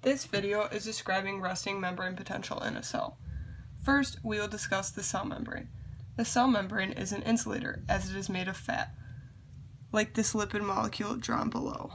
This video is describing resting membrane potential in a cell. First, we will discuss the cell membrane. The cell membrane is an insulator as it is made of fat, like this lipid molecule drawn below.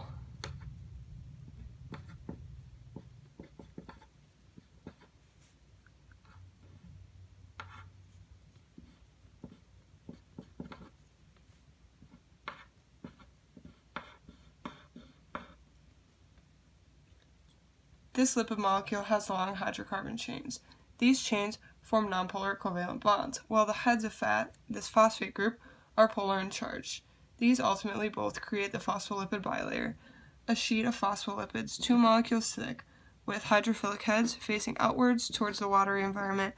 This lipid molecule has long hydrocarbon chains. These chains form nonpolar covalent bonds, while the heads of fat, this phosphate group, are polar in charge. These ultimately both create the phospholipid bilayer, a sheet of phospholipids 2 molecules thick, with hydrophilic heads facing outwards towards the watery environment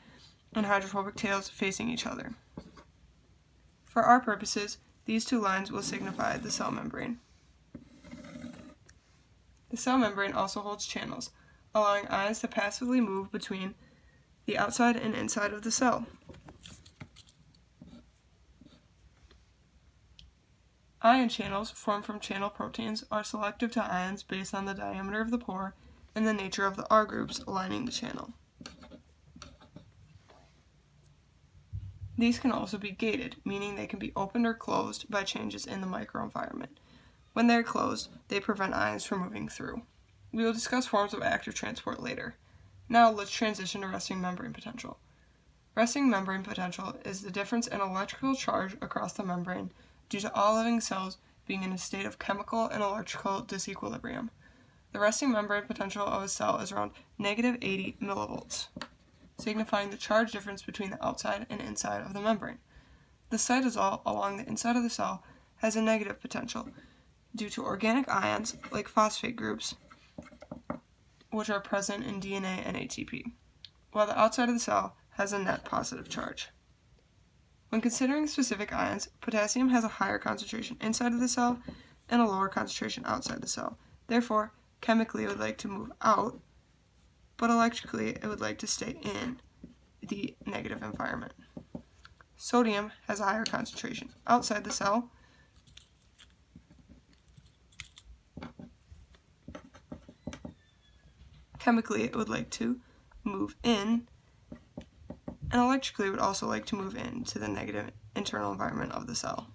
and hydrophobic tails facing each other. For our purposes, these two lines will signify the cell membrane. The cell membrane also holds channels, allowing ions to passively move between the outside and inside of the cell. Ion channels formed from channel proteins are selective to ions based on the diameter of the pore and the nature of the R groups lining the channel. These can also be gated, meaning they can be opened or closed by changes in the microenvironment. When they are closed, they prevent ions from moving through. We will discuss forms of active transport later. Now let's transition to resting membrane potential. Resting membrane potential is the difference in electrical charge across the membrane due to all living cells being in a state of chemical and electrical disequilibrium. The resting membrane potential of a cell is around -80 millivolts, signifying the charge difference between the outside and inside of the membrane. The cytosol along the inside of the cell has a negative potential due to organic ions like phosphate groups, which are present in DNA and ATP, while the outside of the cell has a net positive charge. When considering specific ions, potassium has a higher concentration inside of the cell and a lower concentration outside the cell. Therefore, chemically it would like to move out, but electrically it would like to stay in the negative environment. Sodium has a higher concentration outside the cell, chemically it would like to move in, and electrically it would also like to move into the negative internal environment of the cell.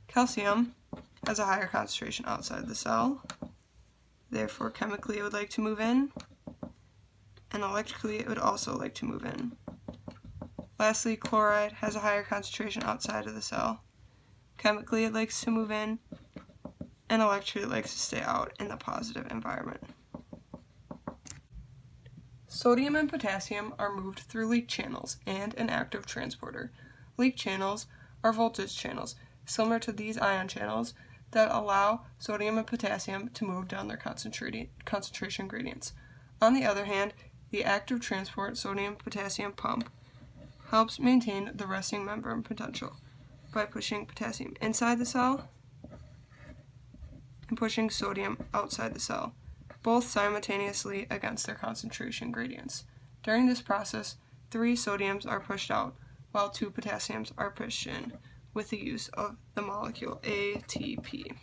Calcium has a higher concentration outside the cell, therefore chemically it would like to move in, and electrically it would also like to move in. Lastly, chloride has a higher concentration outside of the cell. Chemically it likes to move in, and electrically it likes to stay out in the positive environment. Sodium and potassium are moved through leak channels and an active transporter. Leak channels are voltage channels, similar to these ion channels, that allow sodium and potassium to move down their concentration gradients. On the other hand, the active transport sodium-potassium pump helps maintain the resting membrane potential by pushing potassium inside the cell and pushing sodium outside the cell, both simultaneously against their concentration gradients. During this process, 3 sodiums are pushed out, while 2 potassiums are pushed in with the use of the molecule ATP.